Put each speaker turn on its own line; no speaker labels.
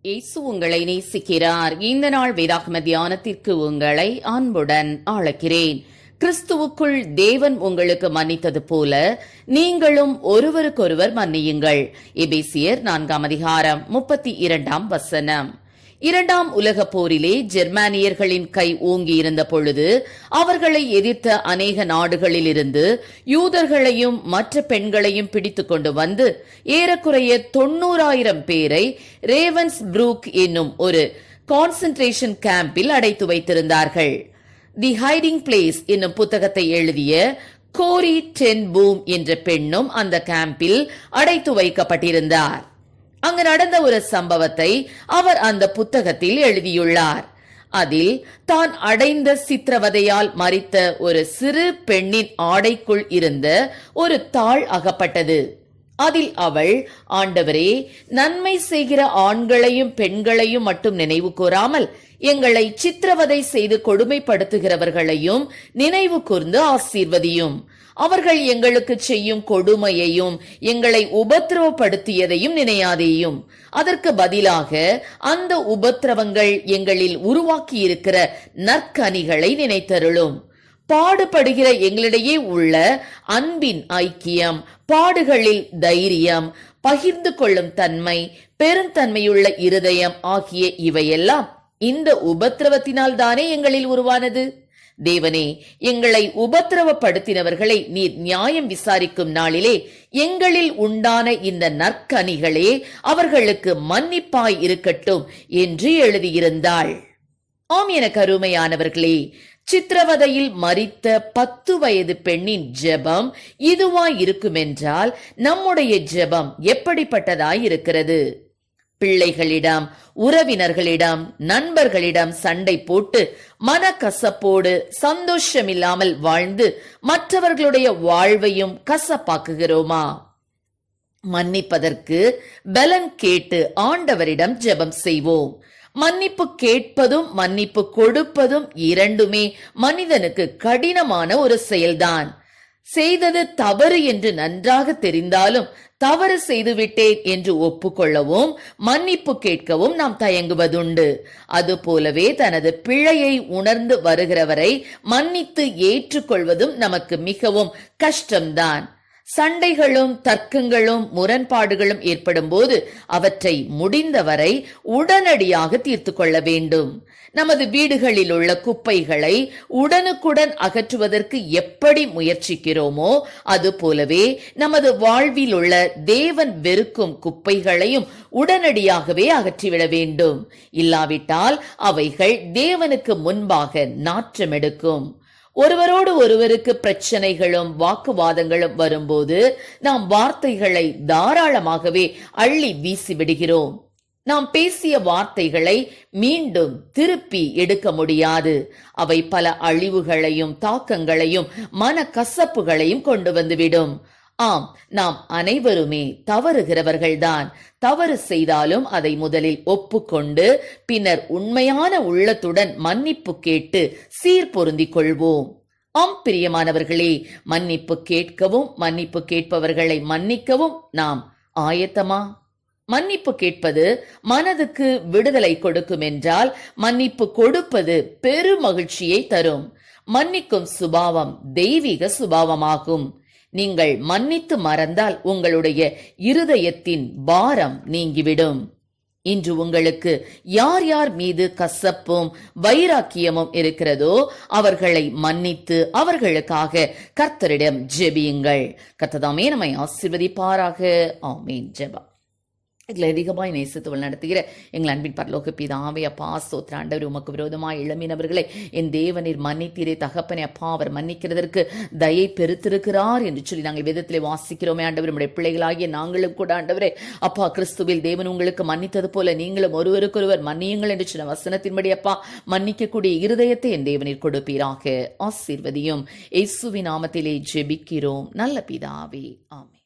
இயேசு உங்களை நேசிக்கிறார். இந்த நாள் வேதாகம தியானத்திற்கு உங்களை அன்புடன் அழைக்கிறேன். கிறிஸ்துவுக்குள் தேவன் உங்களுக்கு மன்னித்தது போல நீங்களும் ஒருவருக்கொருவர் மன்னியுங்கள். எபேசியர் 4:32 இரண்டாம் உலக போரிலே ஜெர்மானியர்களின் கை ஓங்கி இருந்த பொழுது அவர்களை எதிர்த்த அநேக நாடுகளிலிருந்து யூதர்களையும் மற்ற பெண்களையும் பிடித்துக் கொண்டு வந்து ஏறக்குறைய 90,000 பேரை ரேவன்ஸ் புரூக் என்னும் ஒரு கான்சென்ட்ரேஷன் கேம்பில் அடைத்து வைத்திருந்தார்கள். தி ஹைடிங் பிளேஸ் என்னும் புத்தகத்தை எழுதிய கோரி டென் பூம் என்ற பெண்ணும் அந்த கேம்பில் அடைத்து வைக்கப்பட்டிருந்தார். அங்கு நடந்த ஒரு சம்பவத்தை அவர் அந்த புத்தகத்தில் எழுதியுள்ளார். அதில் தான் அடைந்த சித்திரவதையால் மரித்த ஒரு சிறு பெண்ணின் ஆடைக்குள் இருந்த ஒரு தாள் அகப்பட்டது. அதில் அவள், ஆண்டவரே, நன்மை செய்கிற ஆண்களையும் பெண்களையும் மட்டும் நினைவு கூறாமல் எங்களை சித்திரவதை செய்து கொடுமைப்படுத்துகிறவர்களையும் நினைவு கூர்ந்து ஆசீர்வதியும். அவர்கள் எங்களுக்கு செய்யும் கொடுமையையும் எங்களை உபத்திரவப்படுத்தியதையும் நினையாதேயும். அதற்கு பதிலாக அந்த உபத்திரவங்கள் எங்களில் உருவாக்கி இருக்கிற நற்கனிகளை நினைத்தருளும். பாடுபடுகிற எங்களிடையே உள்ள அன்பின் ஐக்கியம், பாடுகளில் தைரியம், பகிர்ந்து கொள்ளும் தன்மை, பெருந்தன்மையுள்ள இருதயம் ஆகிய இவையெல்லாம் இந்த உபத்திரவத்தினால் தானே எங்களில் உருவானது. தேவனே, எங்களை உபத்திரவப்படுத்தினவர்களை நீர் நியாயம் விசாரிக்கும் நாளிலே எங்களில் உண்டான இந்த நற்கனிகளே அவர்களுக்கு மன்னிப்பாய் இருக்கட்டும் என்று எழுதியிருந்தாள். ஆம், என கருமையானவர்களே, சித்திரவதையில் மரித்த 10 வயது பெண்ணின் ஜெபம் இதுவாய் இருக்குமென்றால் நம்முடைய ஜெபம் எப்படிப்பட்டதாய் இருக்கிறது? பிள்ளைகளிடம், உறவினர்களிடம், நண்பர்களிடம் சண்டை போட்டு மனக்கசப்போடு சந்தோஷமில்லாமல் வாழ்ந்து மற்றவர்களுடைய வாழ்வையும் கசப்பாக்குகிறோமா? மன்னிப்பதற்கு பலன் கேட்டு ஆண்டவரிடம் ஜெபம் செய்வோம். மன்னிப்பு கேட்பதும் மன்னிப்பு கொடுப்பதும் இரண்டுமே மனிதனுக்கு கடினமான ஒரு செயல்தான். செய்தது தவறு என்று நன்றாக தெரிந்தாலும் தவறு செய்துவிட்டேன் என்று ஒப்புக்கொள்ளவும் மன்னிப்பு கேட்கவும் நாம் தயங்குவதுண்டு. அதுபோலவே தனது பிழையை உணர்ந்து வருகிறவரை மன்னித்து ஏற்றுக்கொள்வதும் நமக்கு மிகவும் கஷ்டம்தான். சண்டைகளும் தர்க்கங்களும் முரண்பாடுகளும் ஏற்படும் போது அவற்றை முடிந்தவரை உடனடியாக தீர்த்து கொள்ள வேண்டும். நமது வீடுகளில் உள்ள குப்பைகளை உடனுக்குடன் அகற்றுவதற்கு எப்படி முயற்சிக்கிறோமோ அது போலவே நமது வாழ்வில் உள்ள தேவன் வெறுக்கும் குப்பைகளையும் உடனடியாகவே அகற்றிவிட வேண்டும். இல்லாவிட்டால் அவைகள் தேவனுக்கு முன்பாக நாற்றமெடுக்கும். ஒருவரோடு ஒருவருக்கு பிரச்சனைகளும் வாக்குவாதங்களும் வரும்போது நாம் வார்த்தைகளை தாராளமாகவே அள்ளி வீசிவிடுகிறோம். நாம் பேசிய வார்த்தைகளை மீண்டும் திருப்பி எடுக்க முடியாது. அவை பல அழிவுகளையும் தாக்கங்களையும் மனக்கசப்புகளையும் கொண்டு வந்துவிடும். ஆம், நாம் அனைவருமே தவறுகிறவர்கள்தான். தவறு செய்தாலும் அதை முதலில் ஒப்புக்கொண்டு பின்னர் உண்மையான உள்ளத்துடன் மன்னிப்பு கேட்டு சீர்பொருந்திக் கொள்வோம். ஆம் பிரியமானவர்களே, மன்னிப்பு கேட்கவும் மன்னிப்பு கேட்பவர்களை மன்னிக்கவும் நாம் ஆயத்தமா? மன்னிப்பு கேட்பது மனதுக்கு விடுதலை கொடுக்கும் என்றால் மன்னிப்பு கொடுப்பது பெரு மகிழ்ச்சியை தரும். மன்னிக்கும் சுபாவம் தெய்வீக சுபாவமாகும். நீங்கள் மன்னித்து மறந்தால் உங்களுடைய இருதயத்தின் பாரம் நீங்கிவிடும். இன்று உங்களுக்கு யார் யார் மீது கசப்பும் வைராக்கியமும் இருக்கிறதோ அவர்களை மன்னித்து அவர்களுக்காக கர்த்தரிடம் ஜெபியுங்கள். கர்த்தர் நம்மை ஆசீர்வதிப்பாராக. ஆமென். ஜெபம். எங்களை அதிகமாய் நேசித்து நடத்துகிற எங்கள் அன்பின் பரலோக பிதாவே, அப்பா ஸ்தோத்திரம். ஆண்டவர், உமக்கு விரோதமாய் எழும்பினவர்களை என் தேவனீர் மன்னித்தீரே. தகப்பனே, அப்பா அவர் மன்னிக்கிறதற்கு தயை பெருத்திருக்கிறார் என்று சொல்லி நாங்கள் வேதத்திலே வாசிக்கிறோமே. ஆண்டவர், நம்முடைய பிள்ளைகளாகிய நாங்களும் கூட ஆண்டவரே அப்பா கிறிஸ்துவில் தேவன் உங்களுக்கு மன்னித்தது போல நீங்களும் ஒருவருக்கொருவர் மன்னியுங்கள் என்று சொன்ன வசனத்தின்படி அப்பா மன்னிக்கக்கூடிய இருதயத்தை என் தேவனீர் கொடுப்பீராக. ஆசீர்வதியும். இயேசுவின் நாமத்திலே ஜெபிக்கிறோம் நல்ல பிதாவே. ஆமென்.